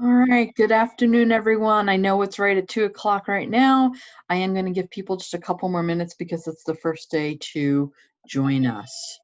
All right, good afternoon, everyone. I know it's right at 2 o'clock right now. I am going to give people just a couple more minutes because it's the first day to join us.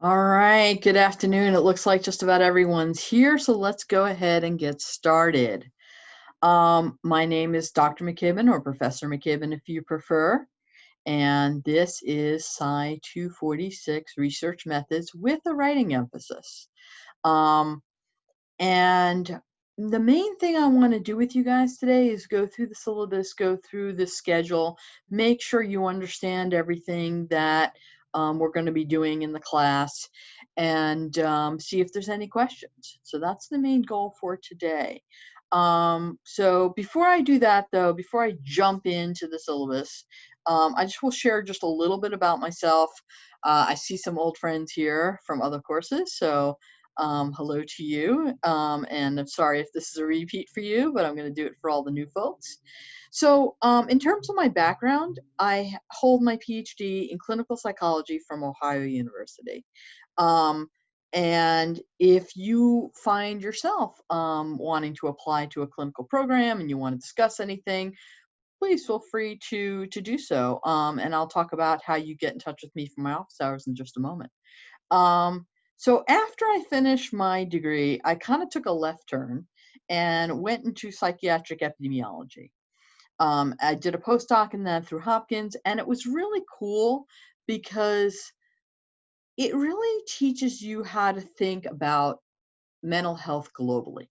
All right, good afternoon. It looks like just about everyone's here, so let's go ahead and get started. My name is Dr. McKibben, or Professor McKibben if you prefer, and this is Sci 246 Research Methods with a writing emphasis. Um, and the main thing I want to do with you guys today is go through the syllabus, go through the schedule, make sure you understand everything that we're going to be doing in the class, and see if there's any questions. So that's the main goal for today. So before I do that, though, before I jump into the syllabus, I just will share just a little bit about myself. I see some old friends here from other courses, so hello to you. And I'm sorry if this is a repeat for you, but I'm going to do it for all the new folks. So, in terms of my background, I hold my PhD in clinical psychology from Ohio University. Um, and if you find yourself wanting to apply to a clinical program and you want to discuss anything, please feel free to do so. And I'll talk about how you get in touch with me for my office hours in just a moment. Um, so after I finished my degree, I kind of took a left turn and went into psychiatric epidemiology. I did a postdoc in that through Hopkins, and it was really cool because it really teaches you how to think about mental health globally.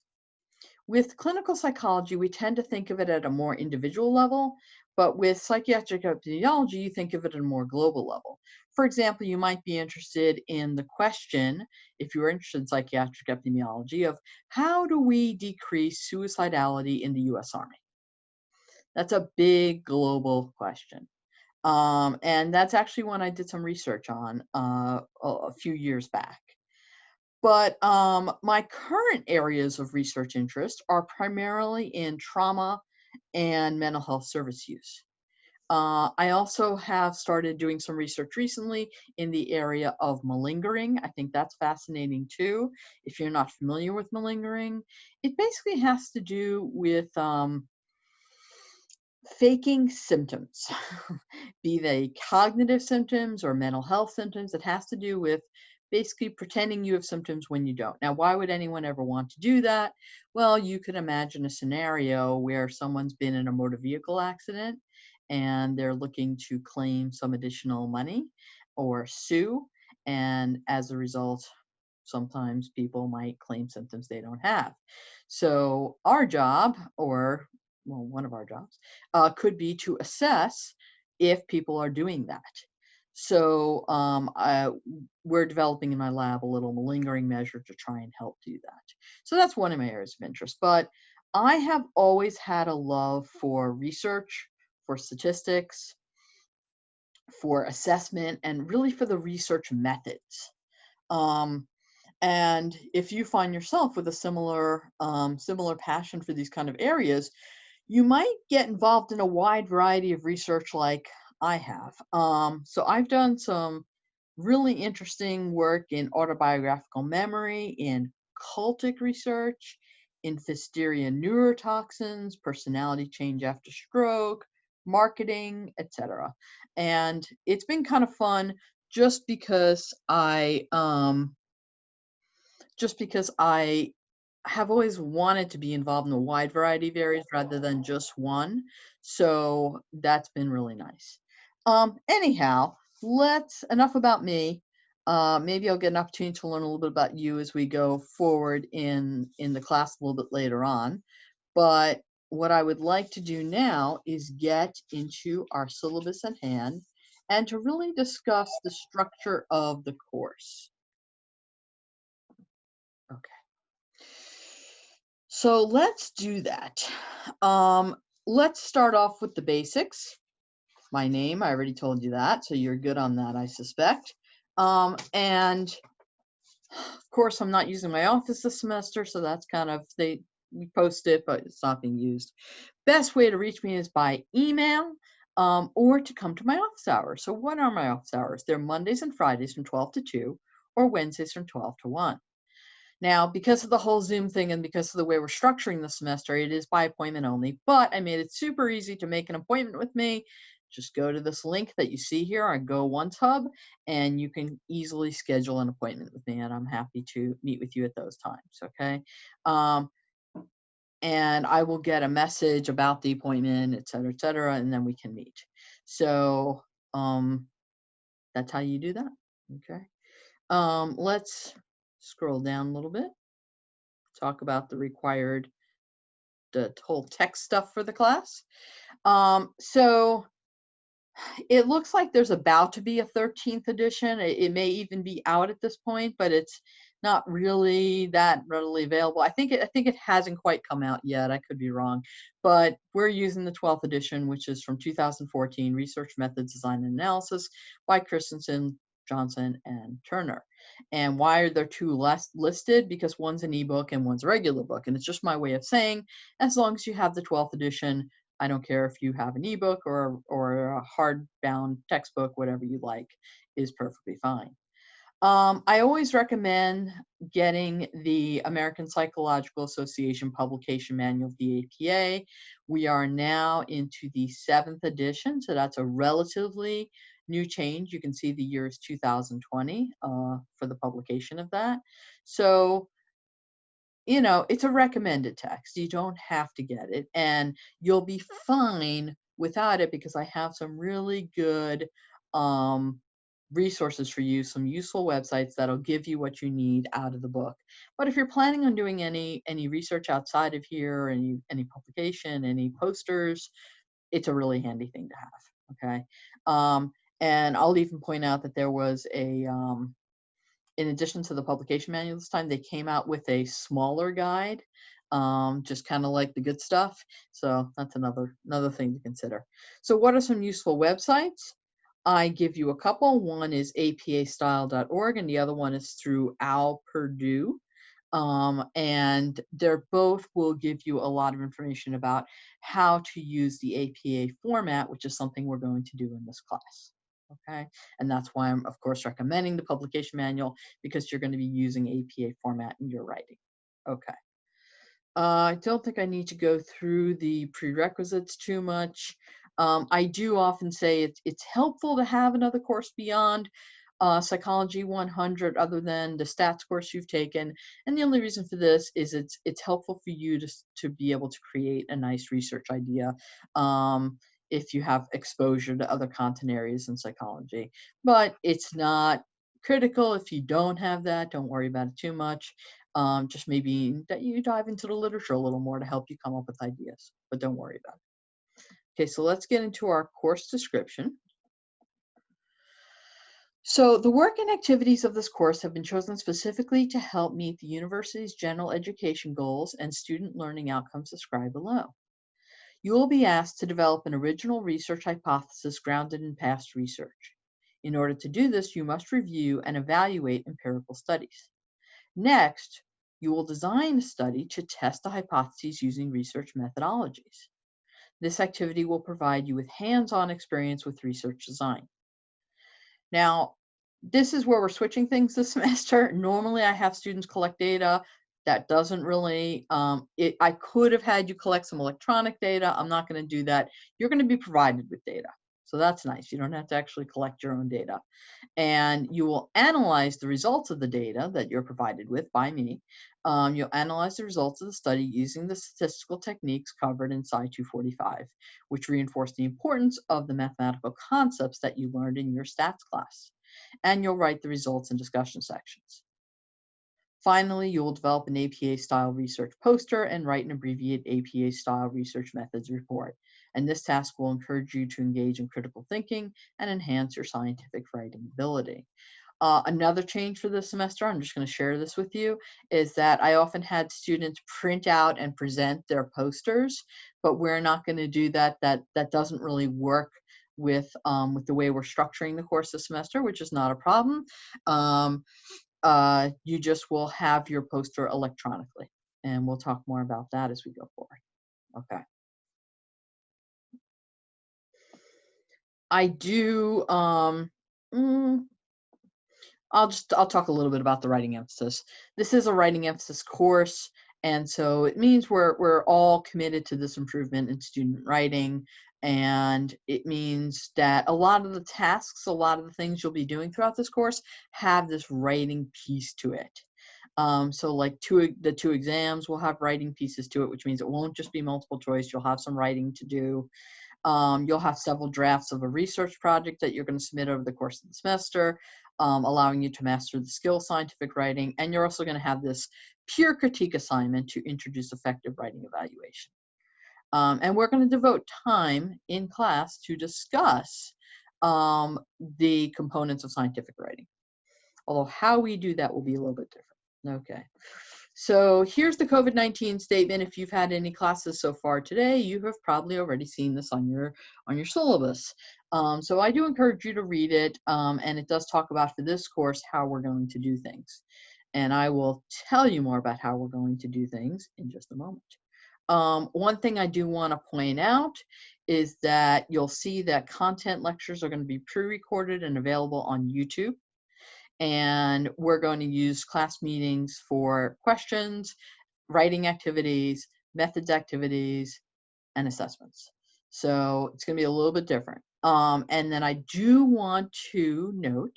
With clinical psychology, we tend to think of it at a more individual level, but with psychiatric epidemiology, you think of it at a more global level. For example, you might be interested in the question, if you're interested in psychiatric epidemiology, of how do we decrease suicidality in the US Army? That's a big global question. And that's actually one I did some research on a few years back. But my current areas of research interest are primarily in trauma and mental health service use. I also have started doing some research recently in the area of malingering. I think that's fascinating too. If you're not familiar with malingering, it basically has to do with faking symptoms, be they cognitive symptoms or mental health symptoms. It has to do with basically pretending you have symptoms when you don't. Now, why would anyone ever want to do that? Well, you could imagine a scenario where someone's been in a motor vehicle accident and they're looking to claim some additional money or sue. And as a result, sometimes people might claim symptoms they don't have. So our job, or well, one of our jobs, could be to assess if people are doing that. So we're developing in my lab a little malingering measure to try and help do that. So that's one of my areas of interest. But I have always had a love for research, for statistics, for assessment, and really for the research methods. Um, and if you find yourself with a similar passion for these kind of areas, you might get involved in a wide variety of research like I have. So I've done some really interesting work in autobiographical memory, in cultic research, in Listeria neurotoxins, personality change after stroke, marketing, etc. And it's been kind of fun just because I have always wanted to be involved in a wide variety of areas rather than just one. So that's been really nice. Anyhow, enough about me. Maybe I'll get an opportunity to learn a little bit about you as we go forward in the class a little bit later on. But what I would like to do now is get into our syllabus at hand and to really discuss the structure of the course. Okay. So let's do that. Let's start off with the basics. My name, I already told you that, so you're good on that, I suspect. And of course, I'm not using my office this semester, so that's kind of, we post it, but it's not being used. Best way to reach me is by email or to come to my office hours. So what are my office hours? They're Mondays and Fridays from 12 to 2 or Wednesdays from 12 to 1. Now, because of the whole Zoom thing and because of the way we're structuring the semester, it is by appointment only, but I made it super easy to make an appointment with me. Just go to this link that you see here on Go Once Hub, and you can easily schedule an appointment with me, and I'm happy to meet with you at those times, okay? and I will get a message about the appointment, et cetera, and then we can meet. So that's how you do that. Okay. Let's scroll down a little bit, talk about the whole text stuff for the class. So it looks like there's about to be a 13th edition. It may even be out at this point, but it's not really that readily available. I think it hasn't quite come out yet. I could be wrong, but we're using the 12th edition, which is from 2014, Research Methods, Design and Analysis by Christensen, Johnson, and Turner. And why are there two less listed? Because one's an ebook and one's a regular book. And it's just my way of saying, as long as you have the 12th edition, I don't care if you have an ebook or a hardbound textbook, whatever you like is perfectly fine. I always recommend getting the American Psychological Association Publication Manual of the APA. We are now into the 7th edition, so that's a relatively new change. You can see the year is 2020 for the publication of that. So it's a recommended text. You don't have to get it, and you'll be fine without it because I have some really good resources for you, some useful websites that'll give you what you need out of the book. But if you're planning on doing any research outside of here, any publication, any posters, it's a really handy thing to have. Okay, and I'll even point out that there was in addition to the publication manual this time, they came out with a smaller guide, just kind of like the good stuff. So that's another thing to consider. So what are some useful websites? I give you a couple. One is apastyle.org, and the other one is through Al Purdue. And they're both will give you a lot of information about how to use the APA format, which is something we're going to do in this class. Okay, and that's why I'm, of course, recommending the publication manual, because you're going to be using APA format in your writing. Okay. I don't think I need to go through the prerequisites too much. I do often say it's helpful to have another course beyond Psychology 100 other than the stats course you've taken. And the only reason for this is it's helpful for you to be able to create a nice research idea if you have exposure to other content areas in psychology. But it's not critical if you don't have that. Don't worry about it too much. Just maybe that you dive into the literature a little more to help you come up with ideas, but don't worry about it. Okay, so let's get into our course description. So the work and activities of this course have been chosen specifically to help meet the university's general education goals and student learning outcomes described below. You will be asked to develop an original research hypothesis grounded in past research. In order to do this, you must review and evaluate empirical studies. Next, you will design a study to test the hypotheses using research methodologies. This activity will provide you with hands-on experience with research design. Now, this is where we're switching things this semester. Normally, I have students collect data. That doesn't really, I could have had you collect some electronic data. I'm not going to do that. You're going to be provided with data. So that's nice. You don't have to actually collect your own data. And you will analyze the results of the data that you're provided with by me. You'll analyze the results of the study using the statistical techniques covered in Sci 245, which reinforce the importance of the mathematical concepts that you learned in your stats class. And you'll write the results in discussion sections. Finally, you will develop an APA-style research poster and write an abbreviated APA-style research methods report. And this task will encourage you to engage in critical thinking and enhance your scientific writing ability. Another change for this semester, I'm just going to share this with you, is that I often had students print out and present their posters, but we're not going to do that. That doesn't really work with the way we're structuring the course this semester, which is not a problem. You just will have your poster electronically, and we'll talk more about that as we go forward. Okay. I do, I'll talk a little bit about the writing emphasis. This is a writing emphasis course, and so it means we're all committed to this improvement in student writing, and it means that a lot of the tasks, a lot of the things you'll be doing throughout this course have this writing piece to it. So like the two exams will have writing pieces to it, which means it won't just be multiple choice. You'll have some writing to do. You'll have several drafts of a research project that you're going to submit over the course of the semester, allowing you to master the skill of scientific writing. And you're also going to have this peer critique assignment to introduce effective writing evaluation. And we're going to devote time in class to discuss the components of scientific writing. Although how we do that will be a little bit different. Okay. So here's the COVID-19 statement. If you've had any classes so far today, you have probably already seen this on your syllabus. So I do encourage you to read it, and it does talk about for this course how we're going to do things. And I will tell you more about how we're going to do things in just a moment. One thing I do want to point out is that you'll see that content lectures are going to be pre-recorded and available on YouTube. And we're going to use class meetings for questions, writing activities, methods activities, and assessments. So it's going to be a little bit different. And then I do want to note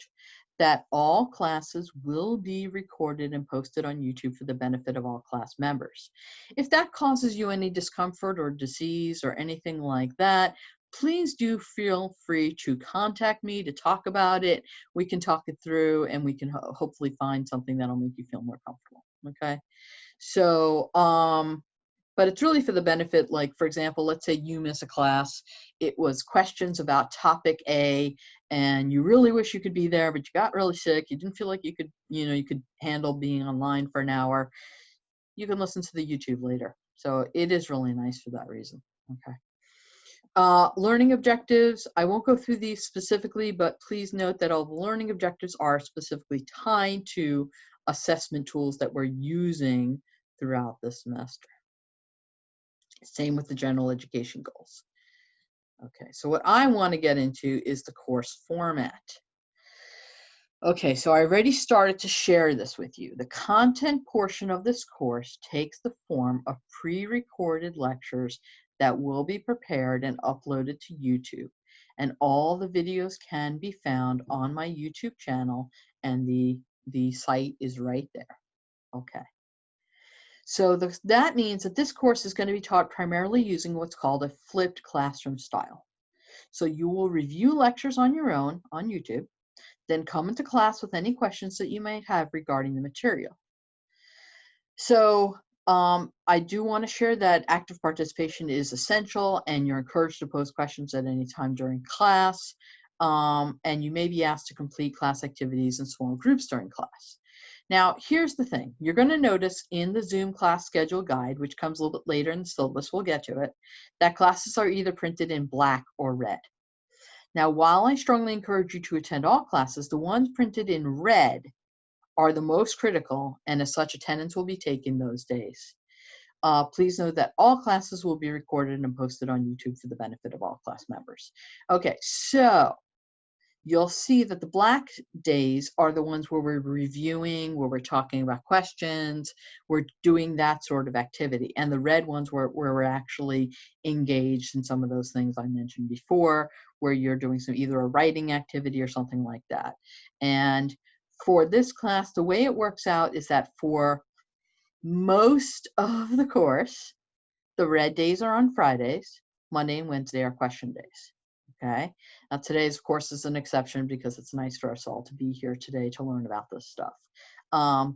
that all classes will be recorded and posted on YouTube for the benefit of all class members. If that causes you any discomfort or disease or anything like that, please do feel free to contact me to talk about it. We can talk it through and we can hopefully find something that'll make you feel more comfortable. Okay. So, but it's really for the benefit, like, for example, let's say you miss a class. It was questions about topic A, and you really wish you could be there, but you got really sick. You didn't feel like you could, you could handle being online for an hour. You can listen to the YouTube later. So it is really nice for that reason. Okay. Learning objectives, I won't go through these specifically, but please note that all the learning objectives are specifically tied to assessment tools that we're using throughout the semester. Same with the general education goals. Okay, so what I want to get into is the course format. Okay, so I already started to share this with you. The content portion of this course takes the form of pre-recorded lectures that will be prepared and uploaded to YouTube. And all the videos can be found on my YouTube channel, and the site is right there. Okay. So that means that this course is going to be taught primarily using what's called a flipped classroom style. So you will review lectures on your own on YouTube, then come into class with any questions that you might have regarding the material. So I do want to share that active participation is essential, and you're encouraged to pose questions at any time during class. And you may be asked to complete class activities in small groups during class. Now, here's the thing. You're going to notice in the Zoom class schedule guide, which comes a little bit later in the syllabus, we'll get to it, that classes are either printed in black or red. Now, while I strongly encourage you to attend all classes, the ones printed in red are the most critical, and as such, attendance will be taken those days. Please note that all classes will be recorded and posted on YouTube for the benefit of all class members. Okay, so you'll see that the black days are the ones where we're reviewing, where we're talking about questions, we're doing that sort of activity. And the red ones where we're actually engaged in some of those things I mentioned before, where you're doing either a writing activity or something like that. And for this class, the way it works out is that for most of the course, the red days are on Fridays, Monday and Wednesday are question days. Okay, now today's course is an exception because it's nice for us all to be here today to learn about this stuff.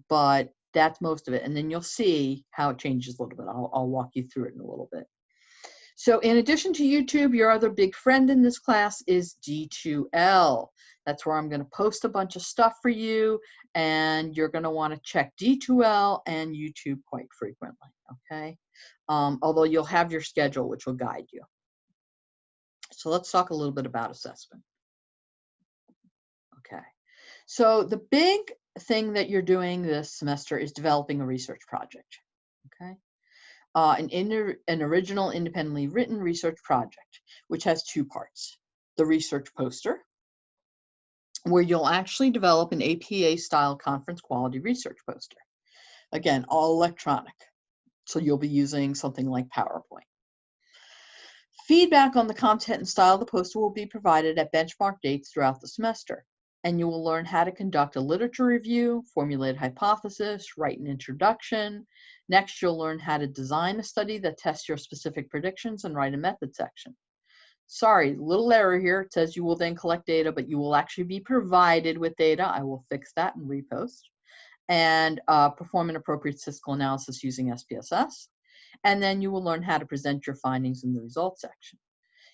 But that's most of it. And then you'll see how it changes a little bit. I'll walk you through it in a little bit. So in addition to YouTube, your other big friend in this class is D2L. That's where I'm going to post a bunch of stuff for you, and you're going to want to check D2L and YouTube quite frequently, okay? Although you'll have your schedule, which will guide you. So let's talk a little bit about assessment. Okay, so the big thing that you're doing this semester is developing a research project, okay? An original independently written research project, which has two parts. The research poster, where you'll actually develop an APA-style conference quality research poster. Again, all electronic, so you'll be using something like PowerPoint. Feedback on the content and style of the poster will be provided at benchmark dates throughout the semester. and you will learn how to conduct a literature review, formulate a hypothesis, write an introduction. Next, you'll learn how to design a study that tests your specific predictions and write a method section. Sorry, little error here. It says you will then collect data, but you will actually be provided with data. I will fix that and repost. And perform an appropriate statistical analysis using SPSS. And then you will learn how to present your findings in the results section.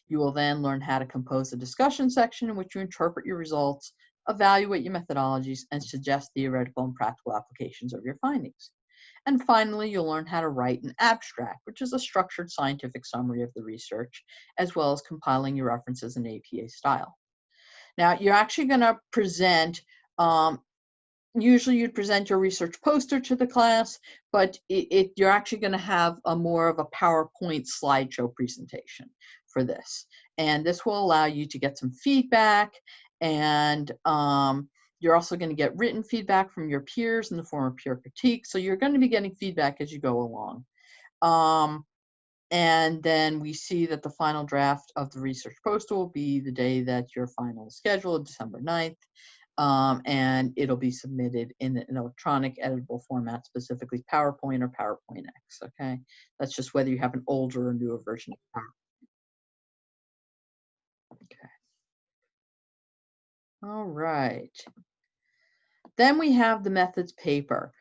You will then learn how to compose a discussion section in which you interpret your results, evaluate your methodologies, and suggest theoretical and practical applications of your findings. And finally, you'll learn how to write an abstract, which is a structured scientific summary of the research, as well as compiling your references in APA style. Now, you're actually going to present, usually you'd present your research poster to the class, but you're actually going to have a more of a PowerPoint slideshow presentation for this. And this will allow you to get some feedback, and you're also going to get written feedback from your peers in the form of peer critique. So you're going to be getting feedback as you go along. And then we see that the final draft of the research poster will be the day that your final is scheduled, December 9th. And it'll be submitted in an electronic editable format, specifically PowerPoint or PowerPoint X, okay? That's just whether you have an older or newer version of PowerPoint. Okay. All right. Then we have the methods paper.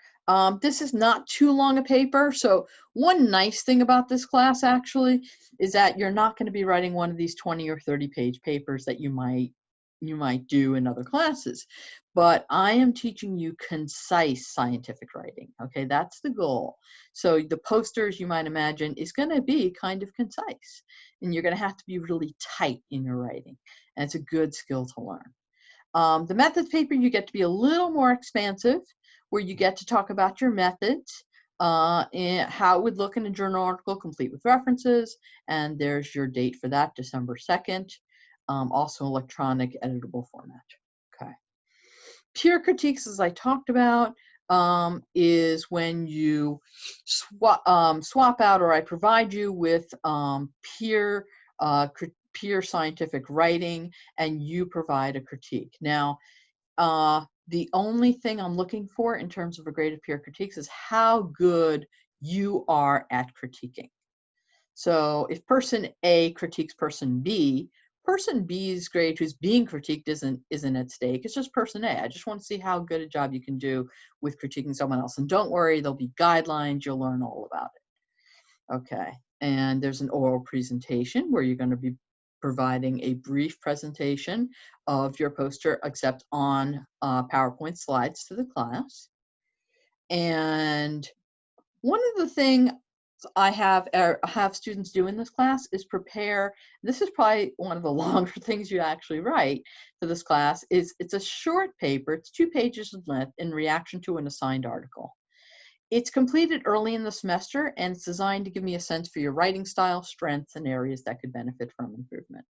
This is not too long a paper, so one nice thing about this class actually is that you're not going to be writing one of these 20 or 30-page papers that you might do in other classes, but I am teaching you concise scientific writing. Okay, that's the goal. So the posters, you might imagine, is going to be kind of concise, and you're going to have to be really tight in your writing, and it's a good skill to learn. The methods paper, you get to be a little more expansive, where you get to talk about your methods, and how it would look in a journal article, complete with references, and there's your date for that, December 2nd. Also electronic editable format. Okay. Peer critiques, as I talked about, is when you swap out, or I provide you with peer scientific writing, and you provide a critique. Now, the only thing I'm looking for in terms of a grade of peer critiques is how good you are at critiquing. So if person A critiques person B's grade who's being critiqued isn't at stake. It's just person A. I just want to see how good a job you can do with critiquing someone else. And don't worry, there'll be guidelines. You'll learn all about it. Okay. And there's an oral presentation where you're going to be providing a brief presentation of your poster, except on PowerPoint slides to the class. And one of the things I have students do in this class is prepare. This is probably one of the longer things you actually write for this class. It's a short paper. It's 2 pages in length in reaction to an assigned article. It's completed early in the semester, and it's designed to give me a sense for your writing style, strengths, and areas that could benefit from improvement.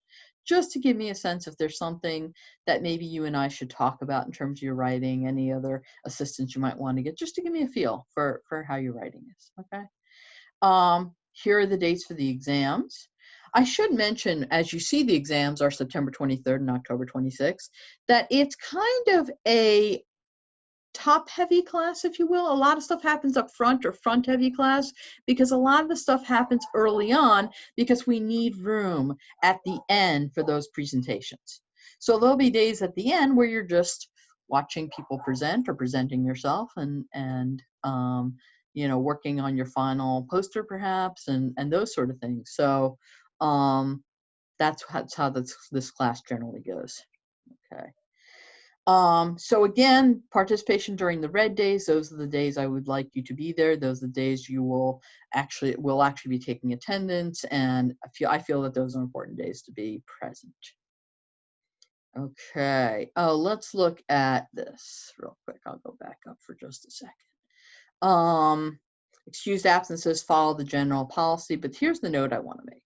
Just to give me a sense if there's something that maybe you and I should talk about in terms of your writing, any other assistance you might want to get, just to give me a feel for how your writing is, okay? Here are the dates for the exams. I should mention, as you see, the exams are September 23rd and October 26th, that it's kind of a top-heavy class, if you will. A lot of stuff happens up front, or front-heavy class, because a lot of the stuff happens early on because we need room at the end for those presentations. So there'll be days at the end where you're just watching people present or presenting yourself, and you know, working on your final poster perhaps, and those sort of things. So that's how this class generally goes. Okay. So again, participation during the red days, those are the days I would like you to be there. Those are the days you will actually be taking attendance, and I feel that those are important days to be present. Okay, let's look at this real quick. I'll go back up for just a second. Excused absences follow the general policy, but here's the note I want to make.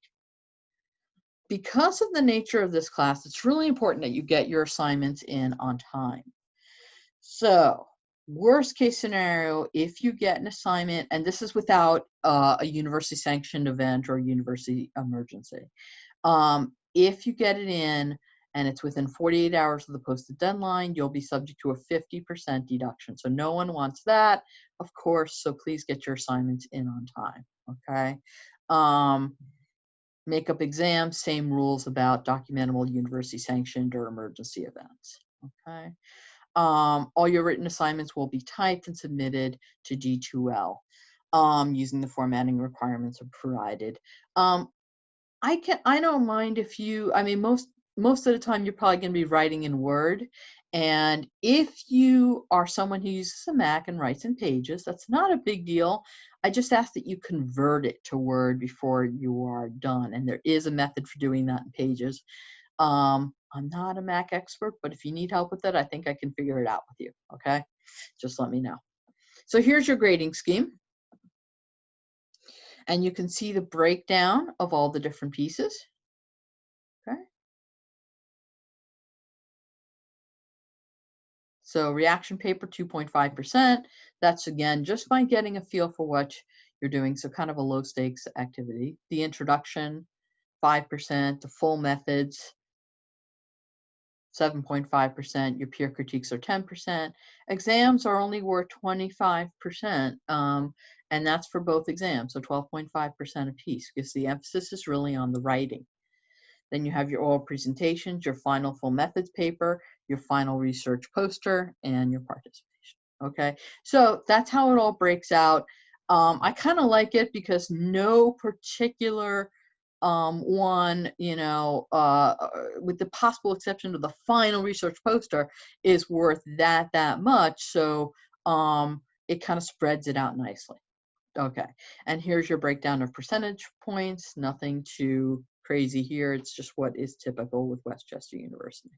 Because of the nature of this class, it's really important that you get your assignments in on time. So, worst case scenario, if you get an assignment, and this is without a university sanctioned event or a university emergency, if you get it in and it's within 48 hours of the posted deadline, you'll be subject to a 50% deduction. So no one wants that, of course, so please get your assignments in on time, okay? Makeup exams, same rules about documentable university sanctioned or emergency events, okay? All your written assignments will be typed and submitted to D2L using the formatting requirements provided. I don't mind if you, I mean, most of the time you're probably going to be writing in Word. And if you are someone who uses a Mac and writes in Pages, that's not a big deal. I just ask that you convert it to Word before you are done. And there is a method for doing that in Pages. I'm not a Mac expert, but if you need help with it, I think I can figure it out with you, okay? Just let me know. So here's your grading scheme. And you can see the breakdown of all the different pieces, okay? So reaction paper, 2.5%. That's, again, just by getting a feel for what you're doing, so kind of a low stakes activity. The introduction, 5%. The full methods, 7.5%. Your peer critiques are 10%. Exams are only worth 25%, and that's for both exams, so 12.5% apiece, because the emphasis is really on the writing. Then you have your oral presentations, your final full methods paper, your final research poster, and your participation. Okay, so that's how it all breaks out. I kind of like it because no particular one, with the possible exception of the final research poster, is worth that much. So it kind of spreads it out nicely. Okay, and here's your breakdown of percentage points. Nothing too crazy here. It's just what is typical with Westchester University.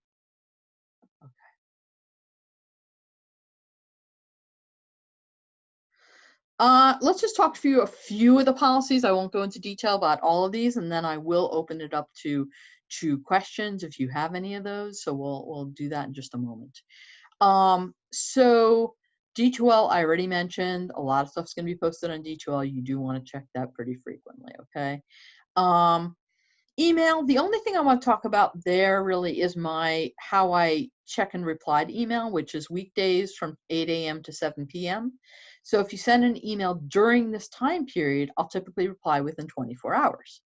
Okay. Let's just talk through a few of the policies. I won't go into detail about all of these, and then I will open it up to questions if you have any of those. So we'll do that in just a moment. So D2L, I already mentioned, a lot of stuff's going to be posted on D2L. You do want to check that pretty frequently, okay? Email, the only thing I want to talk about there really is how I check and reply to email, which is weekdays from 8 a.m. to 7 p.m. So if you send an email during this time period, I'll typically reply within 24 hours.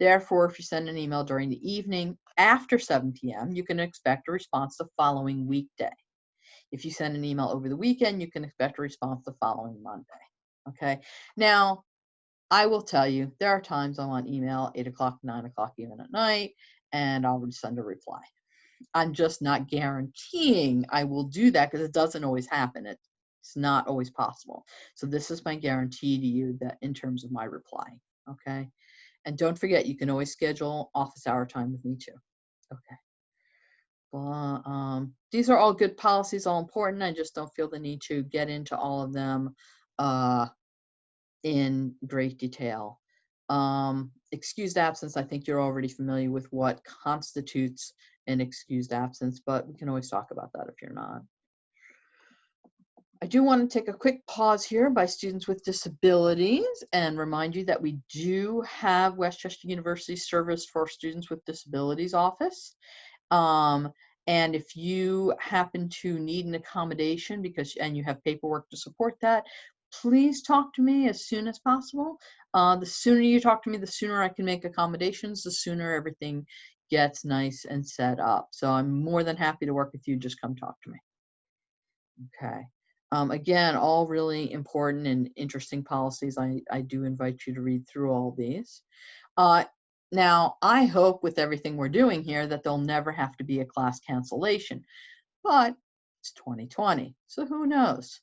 Therefore, if you send an email during the evening after 7 p.m., you can expect a response the following weekday. If you send an email over the weekend, you can expect a response the following Monday. Okay. Now, I will tell you, there are times I'm on email 8 o'clock, 9 o'clock, even at night, and I'll send a reply. I'm just not guaranteeing I will do that because it doesn't always happen. It's not always possible. So this is my guarantee to you that in terms of my reply, okay? And don't forget, you can always schedule office hour time with me too, okay? Well, these are all good policies, all important. I just don't feel the need to get into all of them in great detail. Excused absence, I think you're already familiar with what constitutes an excused absence, but we can always talk about that if you're not. I do want to take a quick pause here by students with disabilities and remind you that we do have Westchester University Service for Students with Disabilities office. And if you happen to need an accommodation and you have paperwork to support that, please talk to me as soon as possible. The sooner you talk to me, the sooner I can make accommodations, the sooner everything gets nice and set up. So I'm more than happy to work with you. Just come talk to me. Okay. Again, all really important and interesting policies. I do invite you to read through all these. Now, I hope with everything we're doing here that there'll never have to be a class cancellation, but it's 2020, so who knows?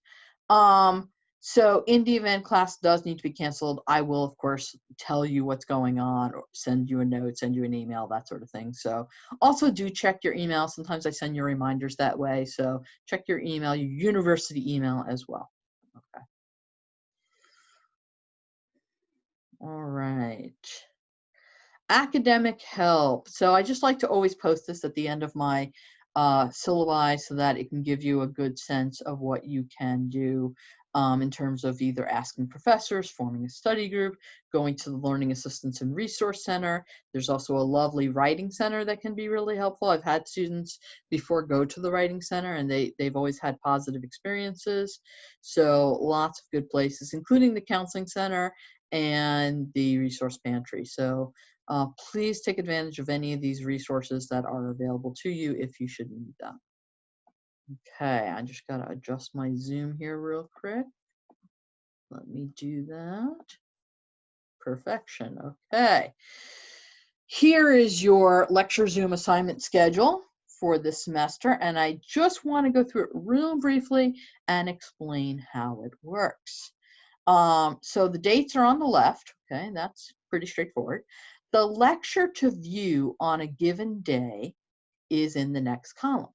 So in the event class does need to be canceled, I will, of course, tell you what's going on or send you a note, send you an email, that sort of thing. So also do check your email. Sometimes I send you reminders that way. So check your email, your university email as well. Okay. All right. Academic help. So I just like to always post this at the end of my syllabi so that it can give you a good sense of what you can do in terms of either asking professors, forming a study group, going to the Learning Assistance and Resource Center. There's also a lovely writing center that can be really helpful. I've had students before go to the writing center, and they've always had positive experiences. So lots of good places, including the counseling center and the resource pantry. So please take advantage of any of these resources that are available to you if you should need them. Okay, I just got to adjust my Zoom here real quick. Let me do that. Perfection. Okay. Here is your lecture Zoom assignment schedule for this semester, and I just want to go through it real briefly and explain how it works. So the dates are on the left, okay, that's pretty straightforward. The lecture to view on a given day is in the next column.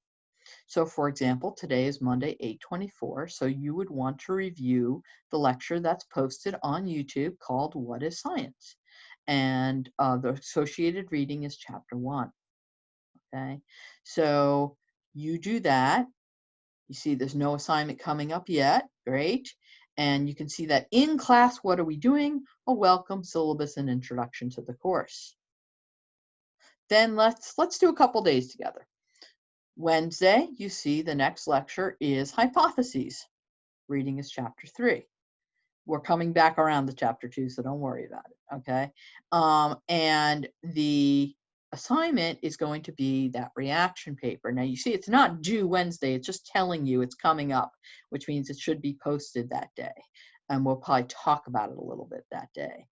So for example, today is Monday, 8/24, so you would want to review the lecture that's posted on YouTube called What is Science? And the associated reading is chapter 1, okay? So you do that. You see there's no assignment coming up yet, great. And you can see that in class, what are we doing? A welcome, syllabus, and introduction to the course. Then let's do a couple days together. Wednesday, you see the next lecture is Hypotheses. Reading is chapter 3. We're coming back around to chapter 2, so don't worry about it, okay? And the assignment is going to be that reaction paper. Now you see it's not due Wednesday, it's just telling you it's coming up, which means it should be posted that day. And we'll probably talk about it a little bit that day.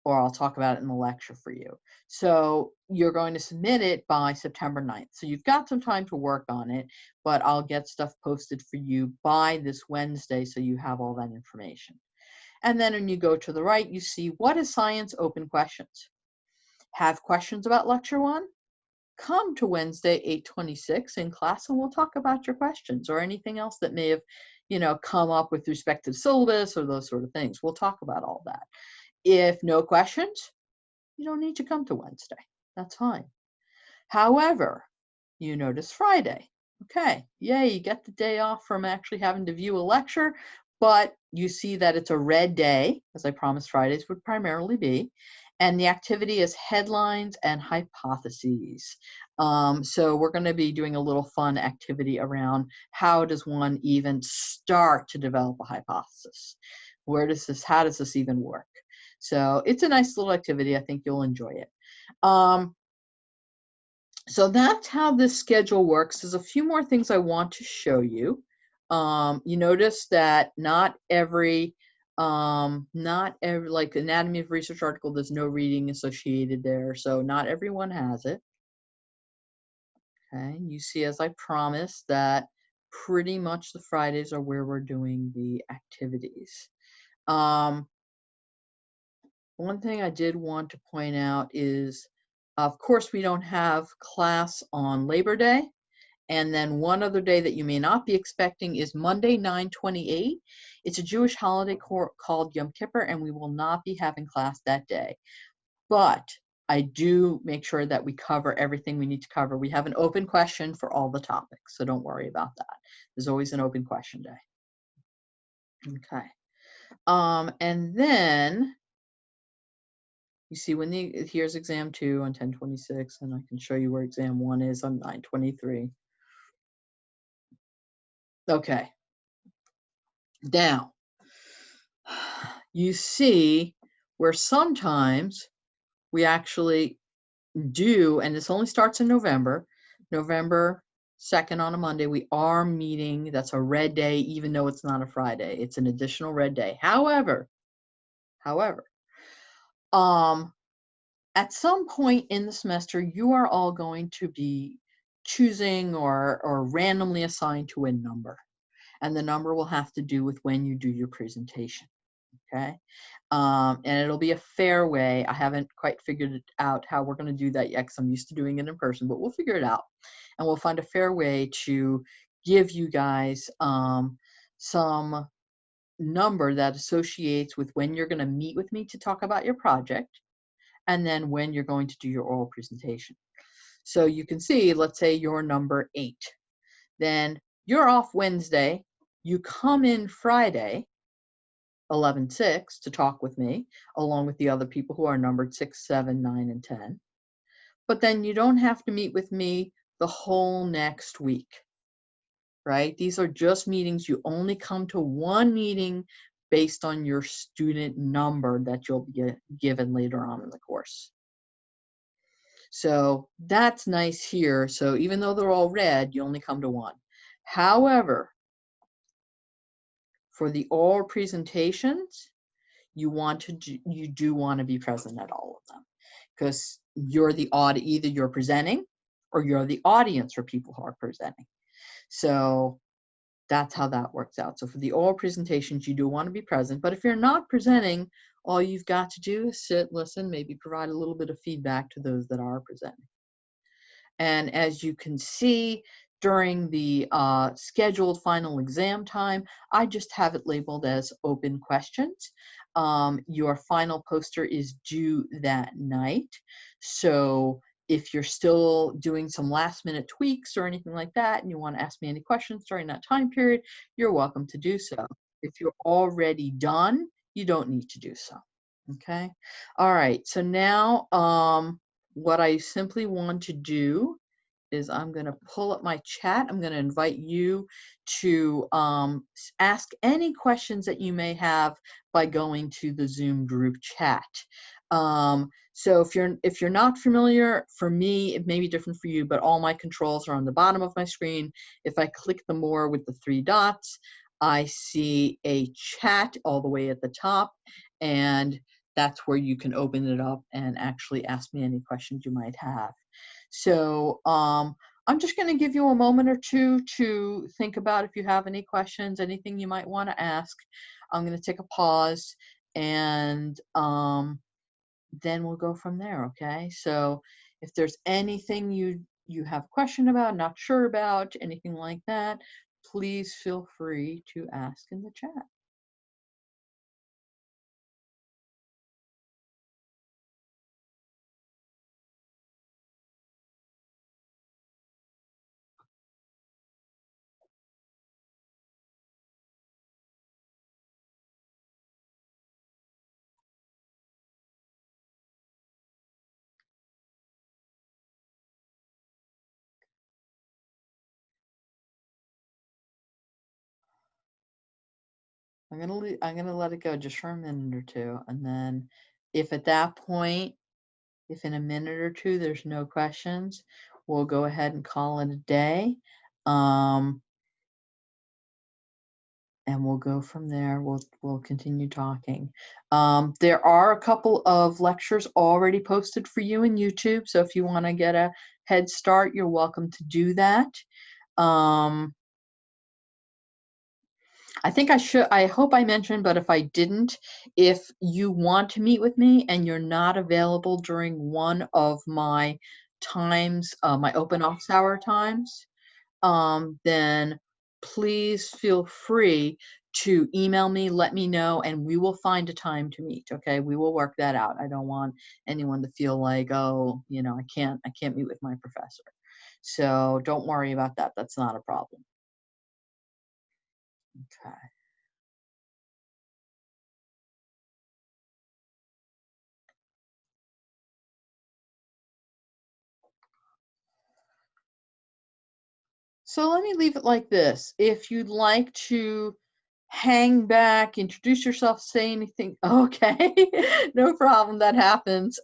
Or I'll talk about it in the lecture for you. So you're going to submit it by September 9th. So you've got some time to work on it, but I'll get stuff posted for you by this Wednesday so you have all that information. And then when you go to the right, you see What is Science? Open questions. Have questions about lecture 1? Come to Wednesday, 8/26 in class, and we'll talk about your questions or anything else that may have, come up with respect to the syllabus or those sort of things. We'll talk about all that. If no questions, you don't need to come to Wednesday. That's fine. However, you notice Friday. Okay, yay, you get the day off from actually having to view a lecture, but you see that it's a red day, as I promised Fridays would primarily be, and the activity is headlines and hypotheses. So we're going to be doing a little fun activity around how does one even start to develop a hypothesis? How does this even work? So it's a nice little activity. I think you'll enjoy it. So that's how this schedule works. There's a few more things I want to show you. You notice that not every like Anatomy of Research article, there's no reading associated there. So not everyone has it. Okay, you see, as I promised, that pretty much the Fridays are where we're doing the activities. One thing I did want to point out is, of course, we don't have class on Labor Day. And then one other day that you may not be expecting is Monday, 9/28. It's a Jewish holiday called Yom Kippur, and we will not be having class that day. But I do make sure that we cover everything we need to cover. We have an open question for all the topics, so don't worry about that. There's always an open question day. Okay. And then you see here's exam 2 on 10/26, and I can show you where exam 1 is on 9/23. Okay. Now, you see where sometimes we actually do, and this only starts in November 2nd on a Monday, we are meeting. That's a red day, even though it's not a Friday. It's an additional red day. However, at some point in the semester, you are all going to be choosing or randomly assigned to a number. And the number will have to do with when you do your presentation, okay? And it'll be a fair way. I haven't quite figured out how we're going to do that yet because I'm used to doing it in person, but we'll figure it out. And we'll find a fair way to give you guys some number that associates with when you're going to meet with me to talk about your project, and then when you're going to do your oral presentation. So you can see, let's say you're number 8. Then you're off Wednesday. You come in Friday, 11/6, to talk with me, along with the other people who are numbered 6, 7, 9, and 10. But then you don't have to meet with me the whole next week, right? These are just meetings. You only come to one meeting based on your student number that you'll be given later on in the course. So that's nice here. So even though they're all red, you only come to one. However, for the oral presentations, you do want to be present at all of them, because you're the either you're presenting or you're the audience for people who are presenting. So that's how that works out. So for the oral presentations, you do want to be present, but if you're not presenting, all you've got to do is sit, listen, maybe provide a little bit of feedback to those that are presenting. And as you can see, during the scheduled final exam time, I just have it labeled as open questions. Your final poster is due that night. So if you're still doing some last minute tweaks or anything like that, and you want to ask me any questions during that time period, you're welcome to do so. If you're already done, you don't need to do so. Okay. All right. So now, what I simply want to do is I'm going to pull up my chat. I'm going to invite you to ask any questions that you may have by going to the Zoom group chat. So if you're not familiar, for me, it may be different for you, but all my controls are on the bottom of my screen. If I click the more with the 3 dots, I see a chat all the way at the top, and that's where you can open it up and actually ask me any questions you might have. So I'm just going to give you a moment or two to think about if you have any questions, anything you might want to ask. I'm going to take a pause, and then we'll go from there, okay? So if there's anything you have a question about, not sure about, anything like that, please feel free to ask in the chat. I'm gonna let it go just for a minute or two, and then if at that point, if in a minute or two there's no questions, we'll go ahead and call it a day. And we'll go from there. We'll continue talking. There are a couple of lectures already posted for you in YouTube, so if you want to get a head start, you're welcome to do that. I hope I mentioned, but if I didn't, if you want to meet with me and you're not available during one of my times, my open office hour times, then please feel free to email me, let me know, and we will find a time to meet. Okay, we will work that out. I don't want anyone to feel like, oh, I can't meet with my professor. So don't worry about that. That's not a problem. Okay. So let me leave it like this. If you'd like to hang back, introduce yourself, say anything, okay, no problem, that happens.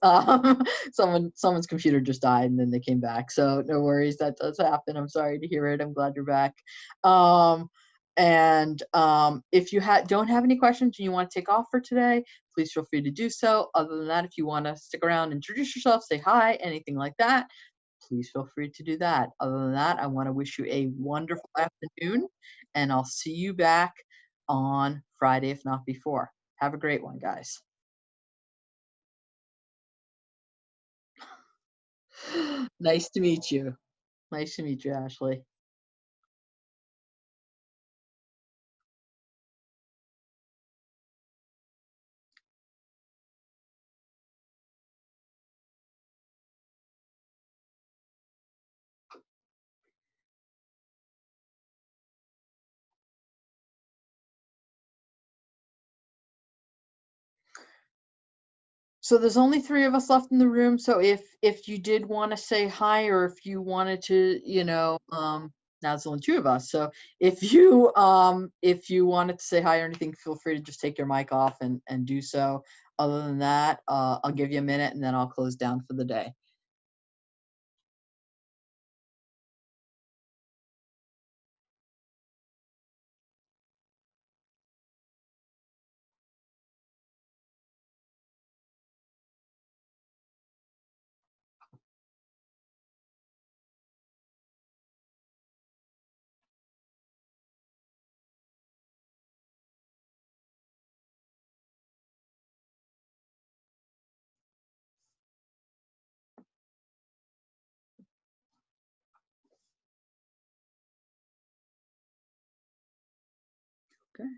Someone's computer just died and then they came back, so no worries, that does happen. I'm sorry to hear it. I'm glad you're back. If you don't have any questions and you want to take off for today, please feel free to do so. Other than that, if you want to stick around, introduce yourself, say hi, anything like that, please feel free to do that. Other than that, I want to wish you a wonderful afternoon, and I'll see you back on Friday, if not before. Have a great one, guys. Nice to meet you. Nice to meet you, Ashley. So there's only three of us left in the room. So if you did want to say hi, or if you wanted to, now it's only two of us. So if you wanted to say hi or anything, feel free to just take your mic off and do so. Other than that, I'll give you a minute and then I'll close down for the day. Okay.